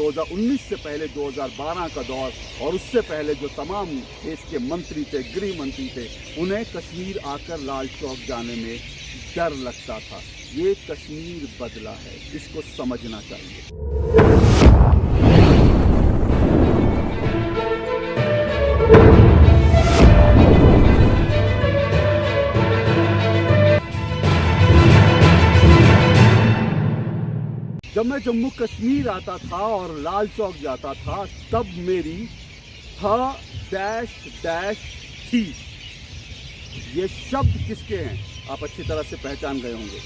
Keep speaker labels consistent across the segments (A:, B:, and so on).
A: 2019 से पहले 2012 का दौर और उससे पहले जो तमाम देश के मंत्री थे, गृह मंत्री थे, उन्हें कश्मीर आकर लाल चौक जाने में डर लगता था। ये कश्मीर बदला है, इसको समझना चाहिए। जब मैं जम्मू कश्मीर आता था और लाल चौक जाता था, तब मेरी डैश थी। ये शब्द किसके हैं आप अच्छी तरह से पहचान गए होंगे।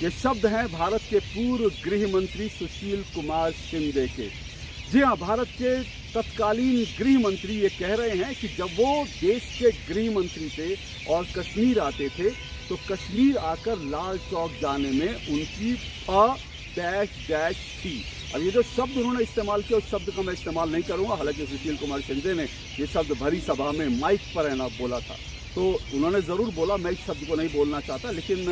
A: ये शब्द हैं भारत के पूर्व गृह मंत्री सुशील कुमार शिंदे के। जी हाँ, भारत के तत्कालीन गृह मंत्री ये कह रहे हैं कि जब वो देश के गृह मंत्री थे और कश्मीर आते थे, तो कश्मीर आकर लाल चौक जाने में उनकी डैश थी। अब ये जो शब्द उन्होंने इस्तेमाल किया, उस शब्द का मैं इस्तेमाल नहीं करूंगा। हालांकि सुशील कुमार शिंदे ने ये शब्द भरी सभा में माइक पर है ना बोला था, तो उन्होंने ज़रूर बोला, मैं इस शब्द को नहीं बोलना चाहता। लेकिन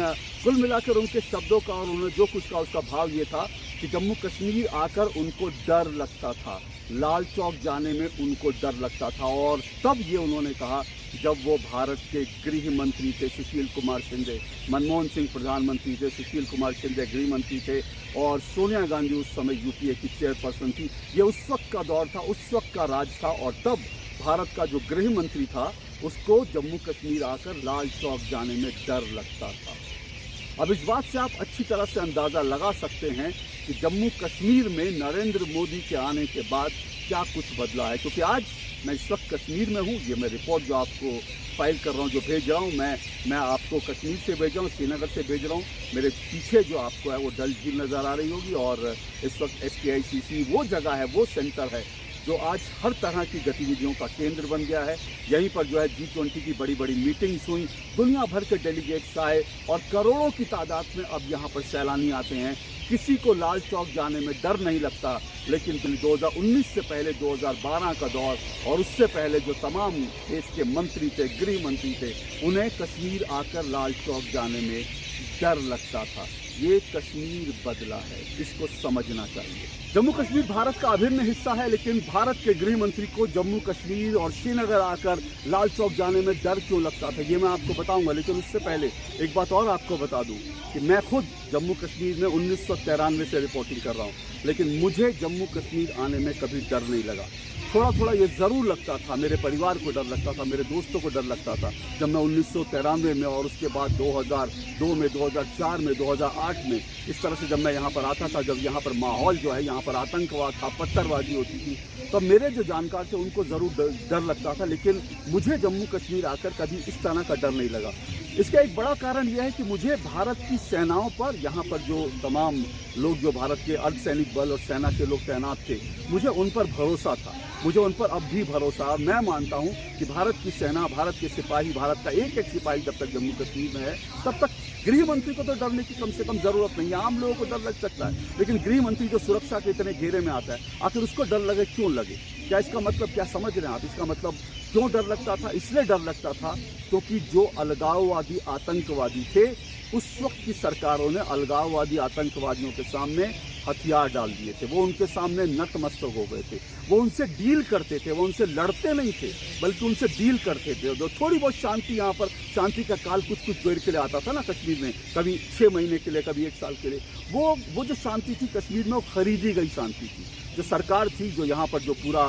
A: कुल मिलाकर उनके शब्दों का और उन्होंने जो कुछ कहा उसका भाव ये था कि जम्मू कश्मीर आकर उनको डर लगता था, लाल चौक जाने में उनको डर लगता था। और तब ये उन्होंने कहा जब वो भारत के गृह मंत्री थे सुशील कुमार शिंदे, मनमोहन सिंह प्रधानमंत्री थे, सुशील कुमार शिंदे गृह मंत्री थे और सोनिया गांधी उस समय यूपीए की चेयरपर्सन थी। ये उस वक्त का दौर था, उस वक्त का राज था। और तब भारत का जो गृह मंत्री था उसको जम्मू कश्मीर आकर लाल चौक जाने में डर लगता था। अब इस बात से आप अच्छी तरह से अंदाज़ा लगा सकते हैं कि जम्मू कश्मीर में नरेंद्र मोदी के आने के बाद क्या कुछ बदला है। क्योंकि आज मैं इस वक्त कश्मीर में हूँ। ये मैं रिपोर्ट जो आपको फाइल कर रहा हूँ, जो भेज रहा हूँ, मैं आपको कश्मीर से भेज रहा हूँ, श्रीनगर से भेज रहा हूँ। मेरे पीछे जो आपको है वो डल झील नज़र आ रही होगी और इस वक्त SKICC वो जगह है, वो सेंटर है जो आज हर तरह की गतिविधियों का केंद्र बन गया है। यहीं पर जो है G20 की बड़ी बड़ी मीटिंग्स हुई, दुनिया भर के डेलीगेट्स आए और करोड़ों की तादाद में अब यहाँ पर सैलानी आते हैं। किसी को लाल चौक जाने में डर नहीं लगता। लेकिन 2019 से पहले 2012 का दौर और उससे पहले जो तमाम देश के मंत्री थे, गृह मंत्री थे, उन्हें कश्मीर आकर लाल चौक जाने में डर लगता था। ये कश्मीर बदला है, इसको समझना चाहिए। जम्मू कश्मीर भारत का अभिन्न हिस्सा है, लेकिन भारत के गृह मंत्री को जम्मू कश्मीर और श्रीनगर आकर लाल चौक जाने में डर क्यों लगता था, ये मैं आपको बताऊंगा। लेकिन उससे पहले एक बात और आपको बता दूं कि मैं खुद जम्मू कश्मीर में 1993 से रिपोर्टिंग कर रहा हूं, लेकिन मुझे जम्मू कश्मीर आने में कभी डर नहीं लगा। थोड़ा थोड़ा ये ज़रूर लगता था, मेरे परिवार को डर लगता था, मेरे दोस्तों को डर लगता था। जब मैं 1993 में और उसके बाद 2002 में, 2004 में, 2008 में इस तरह से जब मैं यहाँ पर आता था, जब यहाँ पर माहौल जो है, यहाँ पर आतंकवाद था, पत्थरबाजी होती थी, तब मेरे जो जानकार थे उनको ज़रूर डर लगता था। लेकिन मुझे जम्मू कश्मीर आकर कभी इस तरह का डर नहीं लगा। इसका एक बड़ा कारण यह है कि मुझे भारत की सेनाओं पर, यहाँ पर जो तमाम लोग जो भारत के अर्धसैनिक बल और सेना के लोग तैनात थे, मुझे उन पर भरोसा था। मुझे उन पर अब भी भरोसा है। मैं मानता हूँ कि भारत की सेना, भारत के सिपाही, भारत का एक एक सिपाही जब तक जम्मू कश्मीर में है, तब तक गृह मंत्री को तो डरने की कम से कम ज़रूरत नहीं है। आम लोगों को डर लग सकता है, लेकिन गृह मंत्री जो सुरक्षा के इतने घेरे में आता है, आखिर उसको डर लगे क्यों लगे? क्या इसका मतलब, क्या समझ रहे हैं आप? इसका मतलब क्यों डर लगता था? इसलिए डर लगता था क्योंकि जो अलगाववादी आतंकवादी थे, उस वक्त की सरकारों ने अलगाववादी आतंकवादियों के सामने हथियार डाल दिए थे। वो उनके सामने नतमस्तक हो गए थे। वो उनसे डील करते थे, वो उनसे लड़ते नहीं थे, बल्कि उनसे डील करते थे। तो थोड़ी बहुत शांति, यहाँ पर शांति का काल कुछ देर के लिए आता था ना कश्मीर में, कभी 6 महीने के लिए, कभी 1 साल के लिए। वो जो शांति थी कश्मीर में, वो खरीदी गई शांति थी। जो सरकार थी, जो यहाँ पर जो पूरा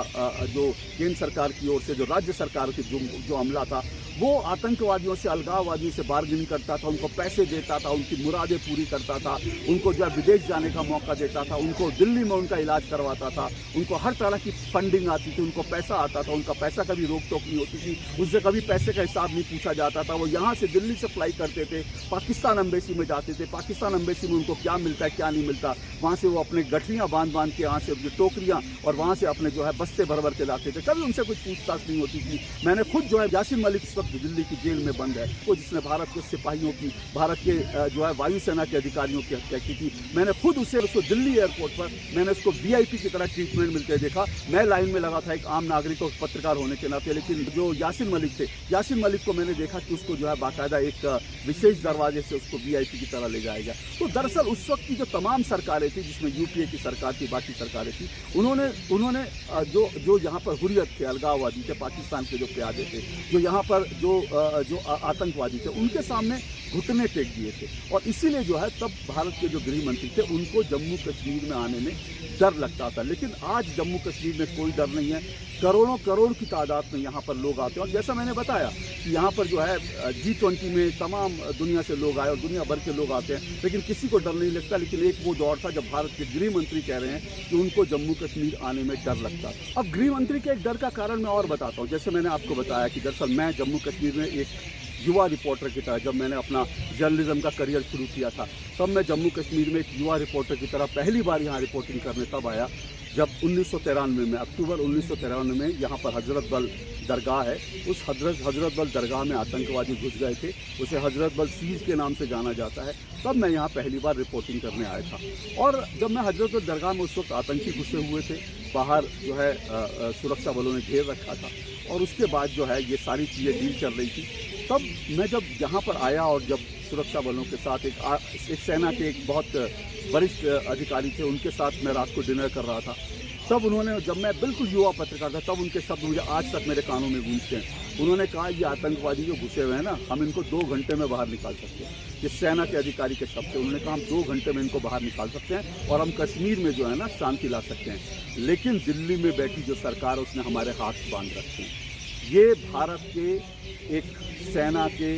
A: जो केंद्र सरकार की ओर से, जो राज्य सरकार की जो अमला था, वो आतंकवादियों से, अलगाववादियों से बार्गेनिंग करता था, उनको पैसे देता था, उनकी मुरादें पूरी करता था, उनको जो है विदेश जाने का मौका देता था, उनको दिल्ली में उनका इलाज करवाता था, उनको हर तरह की फंडिंग आती थी, उनको पैसा आता था, उनका पैसा कभी रोक टोक नहीं होती थी, उससे कभी पैसे का हिसाब नहीं पूछा जाता था। वो यहाँ से दिल्ली से फ्लाई करते थे, पाकिस्तान एम्बेसी में जाते थे, पाकिस्तान एम्बेसी में उनको क्या मिलता है क्या नहीं मिलता, वहाँ से वो अपने गठरियाँ बांध के, यहाँ से टोकरियाँ और वहाँ से अपने जो है बस्ते भर के लाते थे। कभी उनसे कुछ पूछताछ नहीं होती थी। मैंने खुद जो है यासीन मलिक उस वक्त जो दिल्ली की जेल में बंद है, वो जिसने भारत के सिपाहियों की, भारत के जो है वायुसेना के अधिकारियों की हत्या की थी, मैंने खुद उसको दिल्ली एयरपोर्ट पर मैंने उसको वीआईपी की तरह ट्रीटमेंट मिलते देखा। मैं लाइन में लगा था एक आम नागरिक और पत्रकार होने के नाते, लेकिन जो यासिन मलिक थे, यासिन मलिक को मैंने देखा कि उसको जो है बाकायदा एक विशेष दरवाजे से उसको वीआईपी की तरह ले जाया गया। तो दरअसल उस वक्त की जो तमाम सरकारें थी, जिसमें यूपीए की सरकार थी, बाकी सरकारें थी, उन्होंने जो यहाँ पर हुर्रियत थे, अलगाववादी थे, पाकिस्तान के जो प्यादे थे, जो यहाँ पर जो आतंकवादी थे, उनके सामने घुटने टेक दिए थे। और इसीलिए जो है तब भारत के जो गृह मंत्री थे उनको जम्मू कश्मीर में आने में डर लगता था। लेकिन आज जम्मू कश्मीर में कोई डर नहीं है। करोड़ों करोड़ की तादाद में यहाँ पर लोग आते हैं, और जैसा मैंने बताया कि यहाँ पर जो है G20 में तमाम दुनिया से लोग आए और दुनिया भर के लोग आते हैं, लेकिन किसी को डर नहीं लगता। लेकिन एक वो दौर था जब भारत के गृह मंत्री कह रहे हैं कि उनको जम्मू कश्मीर आने में डर लगता। अब गृह मंत्री के एक डर का कारण मैं और बताता हूँ। जैसे मैंने आपको बताया कि दरअसल मैं जम्मू कश्मीर में एक युवा रिपोर्टर की तरह, जब मैंने अपना जर्नलिज्म का करियर शुरू किया था, तब मैं जम्मू कश्मीर में एक युवा रिपोर्टर की तरह पहली बार यहाँ रिपोर्टिंग करने तब आया जब 1993 में, अक्टूबर 1993 में यहाँ पर हजरत बल दरगाह है, उस हजरत बल दरगाह में आतंकवादी घुस गए थे। उसे हजरत बल सीज के नाम से जाना जाता है। तब मैं यहाँ पहली बार रिपोर्टिंग करने आया था। और जब मैं हजरत बल दरगाह में, उस वक्त आतंकी घुसे हुए थे, बाहर जो है सुरक्षा बलों ने घेर रखा था, और उसके बाद जो है ये सारी चीज़ें डील चल रही थी। तब मैं जब यहाँ पर आया और जब सुरक्षा बलों के साथ एक सेना के एक बहुत वरिष्ठ अधिकारी थे, उनके साथ मैं रात को डिनर कर रहा था, तब उन्होंने, जब मैं बिल्कुल युवा पत्रकार था, तब उनके शब्द मुझे आज तक मेरे कानों में गूंजते हैं। उन्होंने कहा ये आतंकवादी जो घुसे हुए हैं ना, हम इनको 2 घंटे में बाहर निकाल सकते हैं। ये सेना के अधिकारी के शब्द थे। उन्होंने कहा हम 2 घंटे में इनको बाहर निकाल सकते हैं और हम कश्मीर में जो है ना शांति ला सकते हैं। लेकिन दिल्ली में बैठी जो सरकार है उसने हमारे हाथ बांध रखे हैं। ये भारत के एक सेना के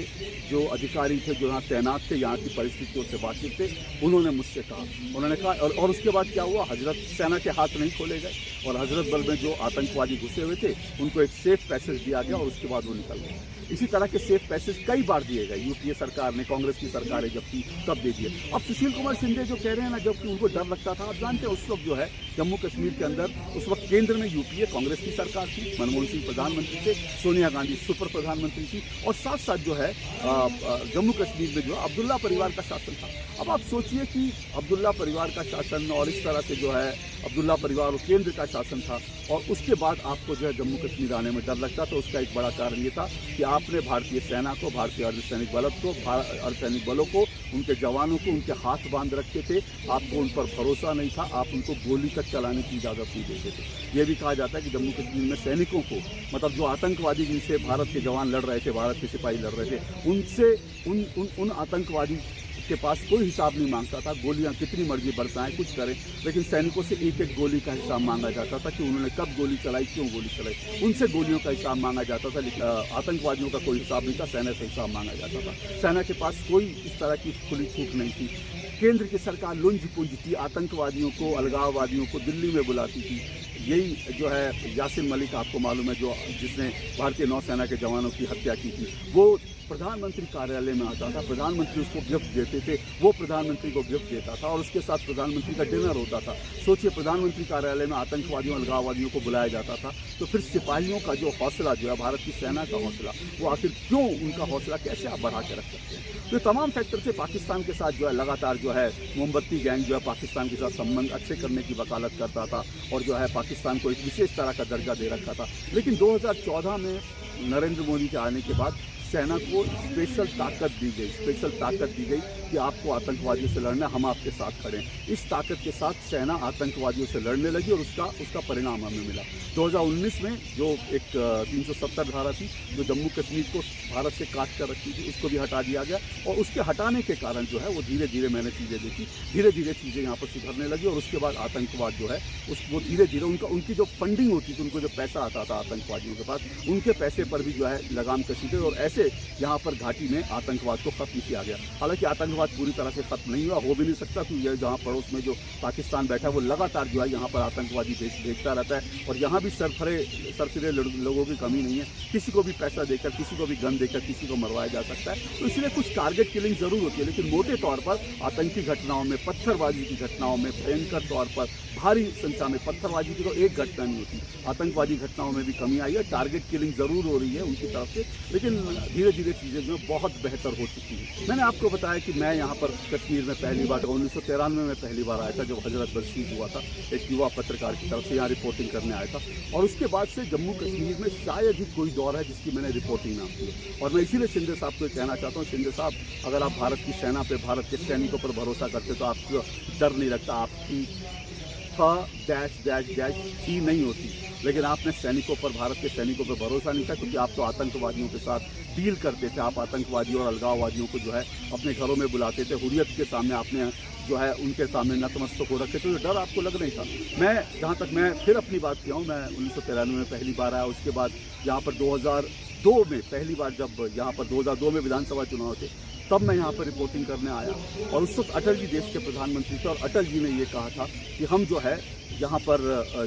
A: जो अधिकारी थे, जो यहाँ तैनात थे, यहाँ की परिस्थितियों से वाकिफ थे, उन्होंने मुझसे कहा, उन्होंने कहा, और उसके बाद क्या हुआ, हजरत सेना के हाथ नहीं खोले गए और हजरत बल में जो आतंकवादी घुसे हुए थे उनको एक सेफ पैसेज दिया गया और उसके बाद वो निकल गए। इसी तरह के सेफ पैसेज कई बार दिए गए। यूपीए सरकार ने, कांग्रेस की सरकार है जब थी तब दे दिए। अब सुशील कुमार शिंदे जो कह रहे हैं ना, जबकि उनको डर लगता था, आप जानते हैं उस वक्त जो है जम्मू कश्मीर के अंदर, उस वक्त केंद्र में यूपीए कांग्रेस की सरकार थी, मनमोहन सिंह प्रधानमंत्री थे, सोनिया गांधी सुपर प्रधानमंत्री थी, और साथ साथ जो है जम्मू कश्मीर में जो है अब्दुल्ला परिवार का शासन था। अब आप सोचिए कि अब्दुल्ला परिवार का शासन, और इस तरह से जो है अब्दुल्ला परिवार और केंद्र का शासन था, और उसके बाद आपको जो है जम्मू कश्मीर आने में डर लगता। तो उसका एक बड़ा कारण ये था कि आपने भारतीय सेना को, भारतीय अर्धसैनिक बलों को, उनके जवानों को उनके हाथ बांध रखे थे। आपको उन पर भरोसा नहीं था, आप उनको गोली तक चलाने की इजाज़त नहीं देते थे। ये भी कहा जाता है कि जम्मू कश्मीर में सैनिकों को, मतलब जो आतंकवादी जिनसे भारत के जवान लड़ रहे थे, भारत के सिपाही लड़ रहे थे, उनसे उन आतंकवादी के पास कोई हिसाब नहीं मांगता था। गोलियां कितनी मर्जी बरसाएं, कुछ करें, लेकिन सैनिकों से एक एक गोली का हिसाब मांगा जाता था कि उन्होंने कब गोली चलाई, क्यों गोली चलाई। उनसे गोलियों का हिसाब मांगा जाता था, लेकिन आतंकवादियों का कोई हिसाब नहीं था, सेना से हिसाब मांगा जाता था। सेना के पास कोई इस तरह की खुली छूट नहीं थी। केंद्र की सरकार लुंज पुंज थी, आतंकवादियों को, अलगाववादियों को दिल्ली में बुलाती थी। यही जो है यासिन मलिक, आपको मालूम है, जिसने भारतीय नौसेना के जवानों की हत्या की थी, वो प्रधानमंत्री कार्यालय में आता था, प्रधानमंत्री उसको गिफ्ट देते थे, वो प्रधानमंत्री को गिफ्ट देता था, और उसके साथ प्रधानमंत्री का डिनर होता था। सोचिए, प्रधानमंत्री कार्यालय में आतंकवादियों, अलगाववादियों को बुलाया जाता था, तो फिर सिपाहियों का जो हौसला जो है, भारत की सेना का हौसला, वो आखिर क्यों, उनका हौसला कैसे आप बढ़ा के रख सकते हैं। तो तमाम फैक्टर से पाकिस्तान के साथ जो है लगातार जो है मोमबत्ती गैंग जो है पाकिस्तान के साथ संबंध अच्छे करने की वकालत करता था, और जो है पाकिस्तान को एक विशेष तरह का दर्जा दे रखा था। लेकिन 2014 में नरेंद्र मोदी के आने के बाद सेना को स्पेशल ताकत दी गई कि आपको आतंकवादियों से लड़ना, हम आपके साथ खड़े हैं। इस ताकत के साथ सेना आतंकवादियों से लड़ने लगी, और उसका परिणाम हमें मिला। 2019 में जो एक 370 धारा थी, जो जम्मू कश्मीर को भारत से काट कर रखी थी, उसको भी हटा दिया गया, और उसके हटाने के कारण जो है वो धीरे धीरे, मैंने चीज़ें देखी, धीरे धीरे चीज़ें यहाँ पर सुधरने लगी, और उसके बाद आतंकवाद जो है वो धीरे धीरे उनकी जो फंडिंग होती थी, उनको जो पैसा आता था आतंकवादियों के पास, उनके पैसे पर भी जो है लगाम कसी गई, और ऐसे से यहाँ पर घाटी में आतंकवाद को ख़त्म किया गया। हालांकि आतंकवाद पूरी तरह से ख़त्म नहीं हुआ, हो भी नहीं सकता, क्योंकि यह जहाँ पड़ोस में जो पाकिस्तान बैठा है वो लगातार जो है यहाँ पर आतंकवादी भेजता रहता है और यहाँ भी सरफिरे लोगों की कमी नहीं है। किसी को भी पैसा देकर, किसी को भी गन देकर किसी को मरवाया जा सकता है। तो इसलिए कुछ टारगेट किलिंग ज़रूर होती है, लेकिन मोटे तौर पर आतंकी घटनाओं में, पत्थरबाजी की घटनाओं में भयंकर तौर पर भारी संख्या में पत्थरबाजी की तो एक घटना नहीं होती, आतंकवादी घटनाओं में भी कमी आई है। टारगेट किलिंग ज़रूर हो रही है उनकी तरफ से, लेकिन धीरे धीरे चीज़ें जो बहुत बेहतर हो चुकी हैं। मैंने आपको बताया कि मैं यहाँ पर कश्मीर में पहली बार 1993 में पहली बार आया था, जब हजरत बशीर हुआ था, एक युवा पत्रकार की तरफ से यहाँ रिपोर्टिंग करने आया था। और उसके बाद से जम्मू कश्मीर में शायद ही कोई दौर है जिसकी मैंने रिपोर्टिंग ना की। और मैं इसीलिए शिंदे साहब को कहना चाहता हूँ, शिंदे साहब, अगर आप भारत की सेना पे, भारत के सैनिकों पर भरोसा करते तो आपको डर नहीं लगता, आपकी डैश डैश डैश ही नहीं होती। लेकिन आपने सैनिकों पर, भारत के सैनिकों पर भरोसा नहीं था, क्योंकि आप तो आतंकवादियों के साथ डील करते थे। आप आतंकवादियों और अलगाववादियों को जो है अपने घरों में बुलाते थे, हुर्रियत के सामने आपने जो है उनके सामने नतमस्तक हो रखे थे, तो डर आपको लग नहीं था। मैं जहाँ तक मैं फिर अपनी बात किया हूँ, मैं 1993 में पहली बार आया, उसके बाद यहाँ पर 2002 में पहली बार, जब यहाँ पर 2002 में विधानसभा चुनाव थे, तब मैं यहाँ पर रिपोर्टिंग करने आया। और उस वक्त अटल जी देश के प्रधानमंत्री थे और अटल जी ने ये कहा था कि हम जो है यहाँ पर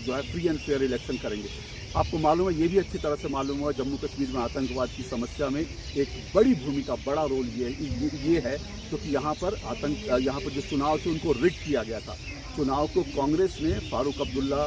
A: जो है फ्री एंड फेयर इलेक्शन करेंगे। आपको मालूम है, ये भी अच्छी तरह से मालूम हुआ, जम्मू कश्मीर में आतंकवाद की समस्या में एक बड़ी भूमिका, बड़ा रोल ये है, क्योंकि यहाँ पर जो चुनाव थे उनको रिग किया गया था। चुनाव को कांग्रेस ने फारूक अब्दुल्ला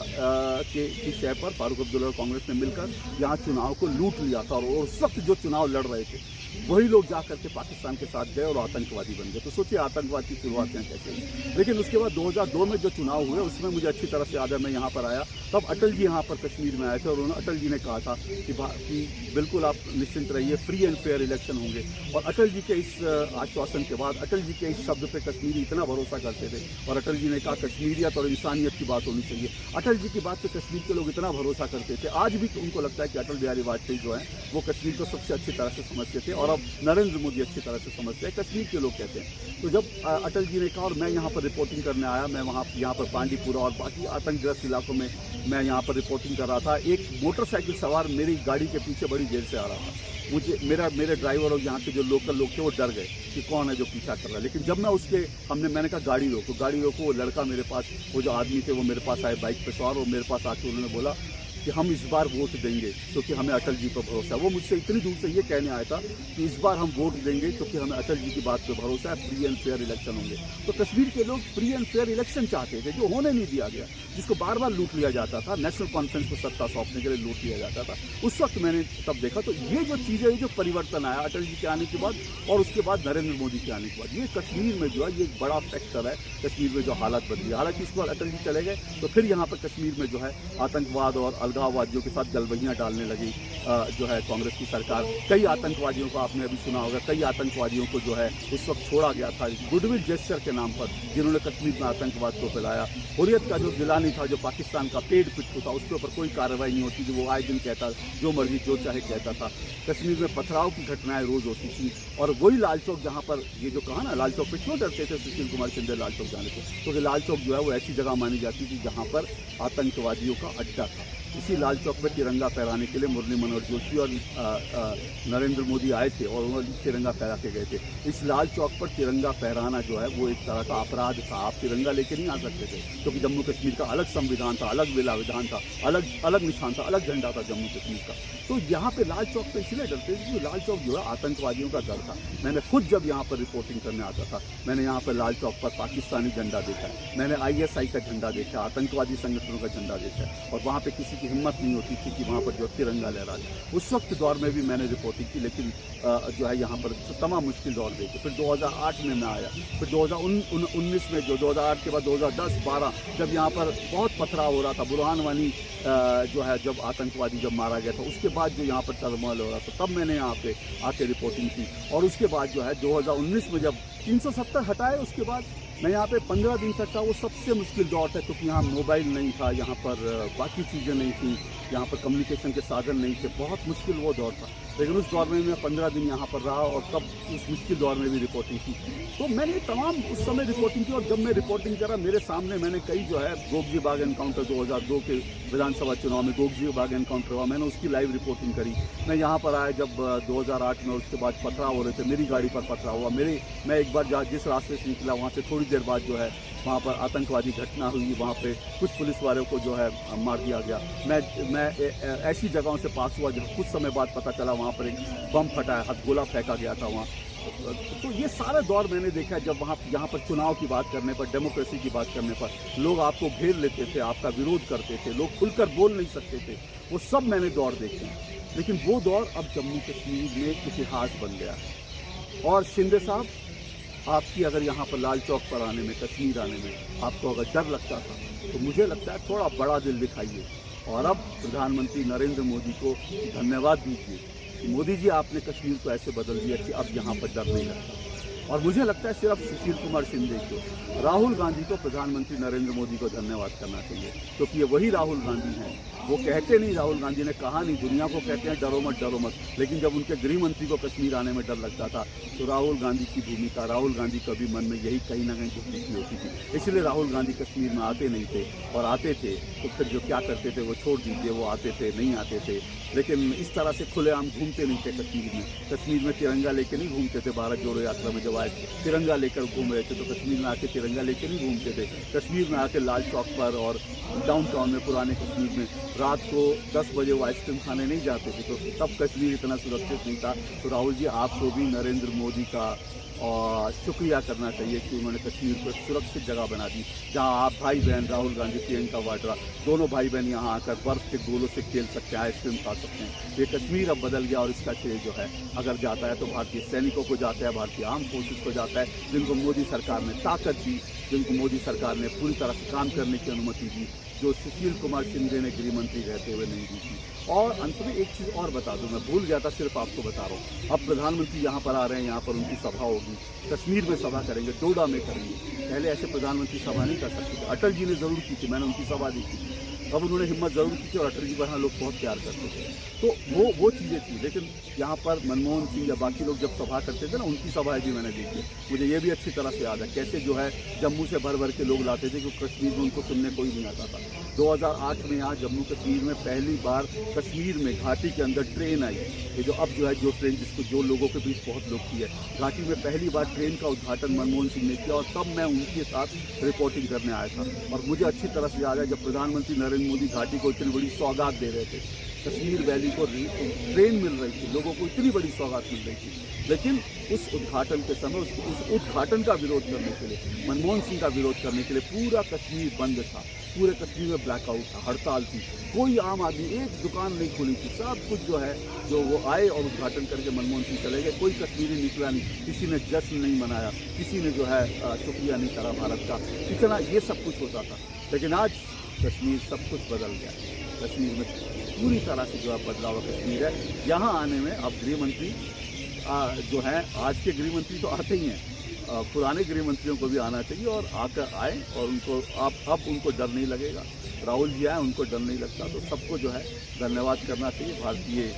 A: की शय पर, फारूक अब्दुल्ला और कांग्रेस ने मिलकर यहाँ चुनाव को लूट लिया था। और उस वक्त जो चुनाव लड़ रहे थे वही लोग जा करके पाकिस्तान के साथ गए और आतंकवादी बन गए। तो सोचिए आतंकवाद की शुरुआतें कैसे हुई। लेकिन उसके बाद 2002 में जो चुनाव हुए उसमें मुझे अच्छी तरह से याद है, मैं यहाँ पर आया तब अटल जी यहाँ पर कश्मीर में आए थे और अटल जी ने कहा था कि बिल्कुल आप निश्चिंत रहिए, फ्री एंड फेयर इलेक्शन होंगे। और अटल जी के इस आश्वासन के बाद, अटल जी के इस शब्द पे कश्मीरी इतना भरोसा करते थे और अटल जी ने कहा कश्मीरियत और इंसानियत की बात होनी चाहिए। अटल जी की बात पे कश्मीर के लोग इतना भरोसा करते थे, आज भी उनको लगता है कि अटल बिहारी वाजपेयी जो है वो कश्मीर को सबसे अच्छी तरह से समझते थे और अब नरेंद्र मोदी अच्छी तरह से समझते हैं, कश्मीर के लोग कहते हैं। तो जब अटल जी ने कहा और मैं यहाँ पर रिपोर्टिंग करने आया, मैं यहाँ पर बांडीपुरा और बाकी आतंकग्रस्त इलाकों में मैं यहाँ पर रिपोर्टिंग कर रहा था, एक मोटरसाइकिल सवार मेरी गाड़ी के पीछे बड़ी देर से आ रहा था। मेरे ड्राइवर और यहाँ के जो लोकल लोग थे वो डर गए कि कौन है जो पीछा कर रहा है। लेकिन जब मैं मैंने कहा गाड़ी रोको, वो लड़का मेरे पास, वो जो आदमी थे वो मेरे पास आए बाइक पे सवार, और मेरे पास आके उन्होंने बोला कि हम इस बार वोट देंगे क्योंकि हमें अटल जी पर भरोसा है। वो मुझसे इतनी दूर से ये कहने आया था कि इस बार हम वोट देंगे क्योंकि हमें अटल जी की बात पर भरोसा है, फ्री एंड फेयर इलेक्शन होंगे। तो कश्मीर के लोग फ्री एंड फेयर इलेक्शन चाहते थे, जो होने नहीं दिया गया, जिसको बार बार लूट लिया जाता था, नेशनल कॉन्फ्रेंस को सत्ता सौंपने के लिए लूट लिया जाता था। उस वक्त मैंने तब देखा, तो ये जो चीज़ें, जो परिवर्तन आया अटल जी के आने के बाद और उसके बाद नरेंद्र मोदी के आने के बाद, ये कश्मीर में जो है ये एक बड़ा फैक्टर है, कश्मीर में जो हालत बदली। हालांकि इसके बाद अटल जी चले गए तो फिर यहाँ पर कश्मीर में जो है आतंकवाद और अलगाववादियों के साथ गलबहियाँ डालने लगी जो है कांग्रेस की सरकार। कई आतंकवादियों को आपने अभी सुना होगा, कई आतंकवादियों को जो है उस वक्त छोड़ा गया था गुडविल जेस्चर के नाम पर, जिन्होंने कश्मीर में आतंकवाद को फैलाया। हुर्रियत का जो गिलानी था, जो पाकिस्तान का पेड़ पिट्ठू था, उसके ऊपर कोई कार्रवाई नहीं होती थी, वो आए दिन कहता जो मर्जी जो चाहे कहता था। कश्मीर में पथराव की घटनाएं रोज होती थी। और वही लाल चौक, जहाँ पर ये जो कहा ना, लाल चौक पे क्यों डरते थे सुशील कुमार शिंदे लाल चौक जाने से, क्योंकि लाल चौक जो है वो ऐसी जगह मानी जाती थी जहाँ पर आतंकवादियों का अड्डा था। इसी लाल चौक पर तिरंगा फहराने के लिए मुरली मनोहर जोशी और नरेंद्र मोदी आए थे और उन्होंने तिरंगा फहरा के गए थे। इस लाल चौक पर तिरंगा फहराना जो है वो एक तरह का अपराध था। आप तिरंगा लेके नहीं आ सकते थे, क्योंकि जम्मू कश्मीर का अलग संविधान था, अलग विधान था, अलग निशान था, अलग झंडा था जम्मू कश्मीर का। तो यहाँ पे लाल चौक पर इसलिए डरते थे क्योंकि लाल चौक जो है आतंकवादियों का घर था। मैंने खुद जब यहाँ पर रिपोर्टिंग करने आता था, मैंने यहाँ पर लाल चौक पर पाकिस्तानी झंडा देखा है, मैंने ISI का झंडा देखा, आतंकवादी संगठनों का झंडा देखा है, और वहाँ पर किसी की हिम्मत नहीं होती थी कि वहाँ पर जो तिरंगा लहरा जाए। उस वक्त दौर में भी मैंने रिपोर्टिंग की, लेकिन जो है यहाँ पर तमाम मुश्किल दौर देखे। फिर 2008 में मैं आया, फिर 2019 में, जो 2008 के बाद 2010-12 जब यहाँ पर बहुत पथराव हो रहा था, बुरहान वानी जो है जब आतंकवादी जब मारा गया था, उसके बाद जो यहाँ पर टर्मोइल हो रहा था, तब मैंने यहाँ पे आके रिपोर्टिंग की। और उसके बाद जो है 2019 में जब 370 हटाए, उसके बाद मैं यहाँ पे 15 दिन तक था, वो सबसे मुश्किल दौर था क्योंकि यहाँ मोबाइल नहीं था, यहाँ पर बाकी चीज़ें नहीं थी, यहाँ पर कम्युनिकेशन के साधन नहीं थे, बहुत मुश्किल वो दौर था। लेकिन उस दौर में मैं 15 दिन यहाँ पर रहा और तब उस मुश्किल दौर में भी रिपोर्टिंग की। तो मैंने तमाम उस समय रिपोर्टिंग की और जब मैं रिपोर्टिंग करा मेरे सामने मैंने कई जो है गोगजी बाग एनकाउंटर 2002 के विधानसभा चुनाव में गोगजी बाग एनकाउंटर हुआ, मैंने उसकी लाइव रिपोर्टिंग करी। मैं यहाँ पर आया जब 2008 में, उसके बाद पथराव हो रहे थे, मेरी गाड़ी पर पथराव हुआ। मैं एक बार जिस रास्ते से निकला वहाँ से थोड़ी देर बाद जो है वहाँ पर आतंकवादी घटना हुई, वहाँ पे कुछ पुलिस वालों को जो है मार दिया गया। मैं ऐसी जगहों से पास हुआ जब कुछ समय बाद पता चला वहाँ पर एक बम फटा है, हथगोला फेंका गया था वहाँ। तो ये सारा दौर मैंने देखा है जब यहाँ पर चुनाव की बात करने पर, डेमोक्रेसी की बात करने पर लोग आपको घेर लेते थे, आपका विरोध करते थे, लोग खुलकर बोल नहीं सकते थे, वो सब मैंने दौर देखे हैं। लेकिन वो दौर अब जम्मू कश्मीर में इतिहास बन गया है। और शिंदे साहब, आपकी अगर यहाँ पर लाल चौक पर आने में, कश्मीर आने में आपको अगर डर लगता था तो मुझे लगता है थोड़ा बड़ा दिल दिखाइए और अब प्रधानमंत्री नरेंद्र मोदी को धन्यवाद दीजिए। मोदी जी, आपने कश्मीर को ऐसे बदल दिया कि अब यहाँ पर डर नहीं लगता। और मुझे लगता है सिर्फ सुशील कुमार शिंदे को, राहुल गांधी को प्रधानमंत्री नरेंद्र मोदी को धन्यवाद करना चाहिए, क्योंकि ये वही राहुल गांधी हैं। वो कहते नहीं, राहुल गांधी ने कहा नहीं, दुनिया को कहते हैं डरो मत डरो मत, लेकिन जब उनके गृह मंत्री को कश्मीर आने में डर लगता था तो राहुल गांधी की भूमिका, राहुल गांधी का भी मन में यही कहीं ना कहीं घुटने की होती थी। इसलिए राहुल गांधी कश्मीर में आते नहीं थे, और आते थे तो फिर जो क्या करते थे वो छोड़ दीजिए, वो आते थे नहीं आते थे, लेकिन इस तरह से खुलेआम घूमते नहीं थे कश्मीर में। कश्मीर में तिरंगा लेके नहीं घूमते थे। भारत जोड़ो यात्रा में जब आए तिरंगा लेकर घूम रहे थे तो कश्मीर में आके तिरंगा लेके नहीं घूमते थे। कश्मीर में आके लाल चौक पर और डाउनटाउन में, पुराने कश्मीर में रात को 10 बजे वो आइसक्रीम खाने नहीं जाते थे, तो तब कश्मीर इतना सुरक्षित नहीं था। तो राहुल जी, आपको भी नरेंद्र मोदी का और शुक्रिया करना चाहिए कि उन्होंने कश्मीर को एक सुरक्षित जगह बना दी, जहां आप भाई बहन राहुल गांधी, प्रियंका वाड्रा, दोनों भाई बहन यहां आकर बर्फ के गोलों से खेल सकते हैं, आइसक्रीम खा सकते हैं। ये कश्मीर अब बदल गया और इसका श्रेय जो है अगर जाता है तो भारतीय सैनिकों को जाता है, भारतीय आर्म फोर्सेस को जाता है, जिनको मोदी सरकार ने ताकत दी, जिनको मोदी सरकार ने पूरी तरह से काम करने की अनुमति दी, जो सुशील कुमार शिंदे ने गृह मंत्री रहते हुए नहीं दी थी। और अंत में एक चीज़ और बता दूं, मैं भूल गया था, सिर्फ आपको बता रहा हूँ। अब प्रधानमंत्री यहाँ पर आ रहे हैं, यहाँ पर उनकी सभा होगी, कश्मीर में सभा करेंगे, डोडा में करेंगे। पहले ऐसे प्रधानमंत्री सभा नहीं कर सकते थे। अटल जी ने ज़रूर की थी, मैंने उनकी सभा देखी थी, अब उन्होंने हिम्मत ज़रूर की थी और अटल जी पर लोग बहुत प्यार करते थे। तो वो चीज़ें थी। लेकिन यहाँ पर मनमोहन सिंह या बाकी लोग जब सभा करते थे ना, उनकी सभाएं भी मैंने देखी। मुझे ये भी अच्छी तरह से याद है कैसे जो है जम्मू से भर भर के लोग लाते थे, क्योंकि कश्मीर में उनको सुनने कोई नहीं आता था। 2008 में यहाँ जम्मू कश्मीर में पहली बार कश्मीर में घाटी के अंदर ट्रेन आई, ये जो अब जो है जो ट्रेन जिसको जो लोगों के बीच बहुत लोकप्रिय है, घाटी में पहली बार ट्रेन का उद्घाटन मनमोहन सिंह ने किया और तब मैं उनके साथ रिपोर्टिंग करने आया था। और मुझे अच्छी तरह से याद है जब प्रधानमंत्री नरेंद्र मोदी घाटी को इतनी बड़ी सौगात दे रहे थे, कश्मीर वैली को ट्रेन मिल रही थी, लोगों को इतनी बड़ी सौगात मिल रही थी, लेकिन उस उद्घाटन के समय उस उद्घाटन का विरोध करने के लिए, मनमोहन सिंह का विरोध करने के लिए पूरा कश्मीर बंद था, पूरे कश्मीर में ब्लैकआउट था, हड़ताल थी, कोई आम आदमी, एक दुकान नहीं खुली थी, सब कुछ जो है जो वो आए और उद्घाटन करके मनमोहन सिंह चले गए, कोई कश्मीरी निकला नहीं, किसी ने जश्न नहीं मनाया, किसी ने जो है शुक्रिया नहीं करा भारत का, इतना ये सब कुछ होता था। लेकिन आज कश्मीर सब कुछ बदल गया, कश्मीर में पूरी तरह से जो है बदलाव कश्मीर है। यहाँ आने में अब गृह मंत्री जो हैं, आज के गृह मंत्री तो आते ही हैं, पुराने गृह मंत्रियों को भी आना चाहिए और आकर आए और उनको अब उनको डर नहीं लगेगा। राहुल जी आए, उनको डर नहीं लगता, तो सबको जो है धन्यवाद करना चाहिए भारतीय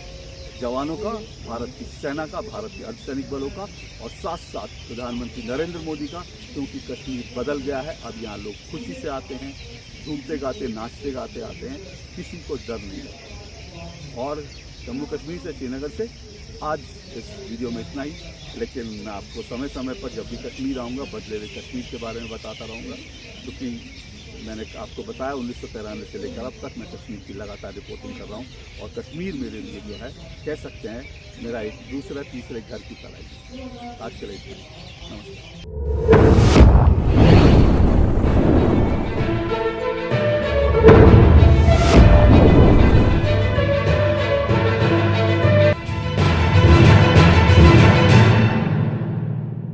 A: जवानों का, भारत की सेना का, भारत के अर्धसैनिक बलों का और साथ साथ प्रधानमंत्री नरेंद्र मोदी का, क्योंकि कश्मीर बदल गया है। अब यहाँ लोग खुशी से आते हैं, झूमते गाते नाचते गाते आते हैं, किसी को डर नहीं लगता। और जम्मू कश्मीर से, श्रीनगर से आज इस वीडियो में इतना ही, लेकिन मैं आपको समय समय पर जब भी कश्मीर आऊँगा बदले हुए कश्मीर के बारे में बताता रहूँगा, क्योंकि मैंने आपको बताया 1993 से लेकर अब तक मैं कश्मीर की लगातार रिपोर्टिंग कर रहा हूँ और कश्मीर मेरे लिए जो है कह सकते हैं मेरा एक दूसरा तीसरे घर की तरह है। आज के लिए नमस्कार।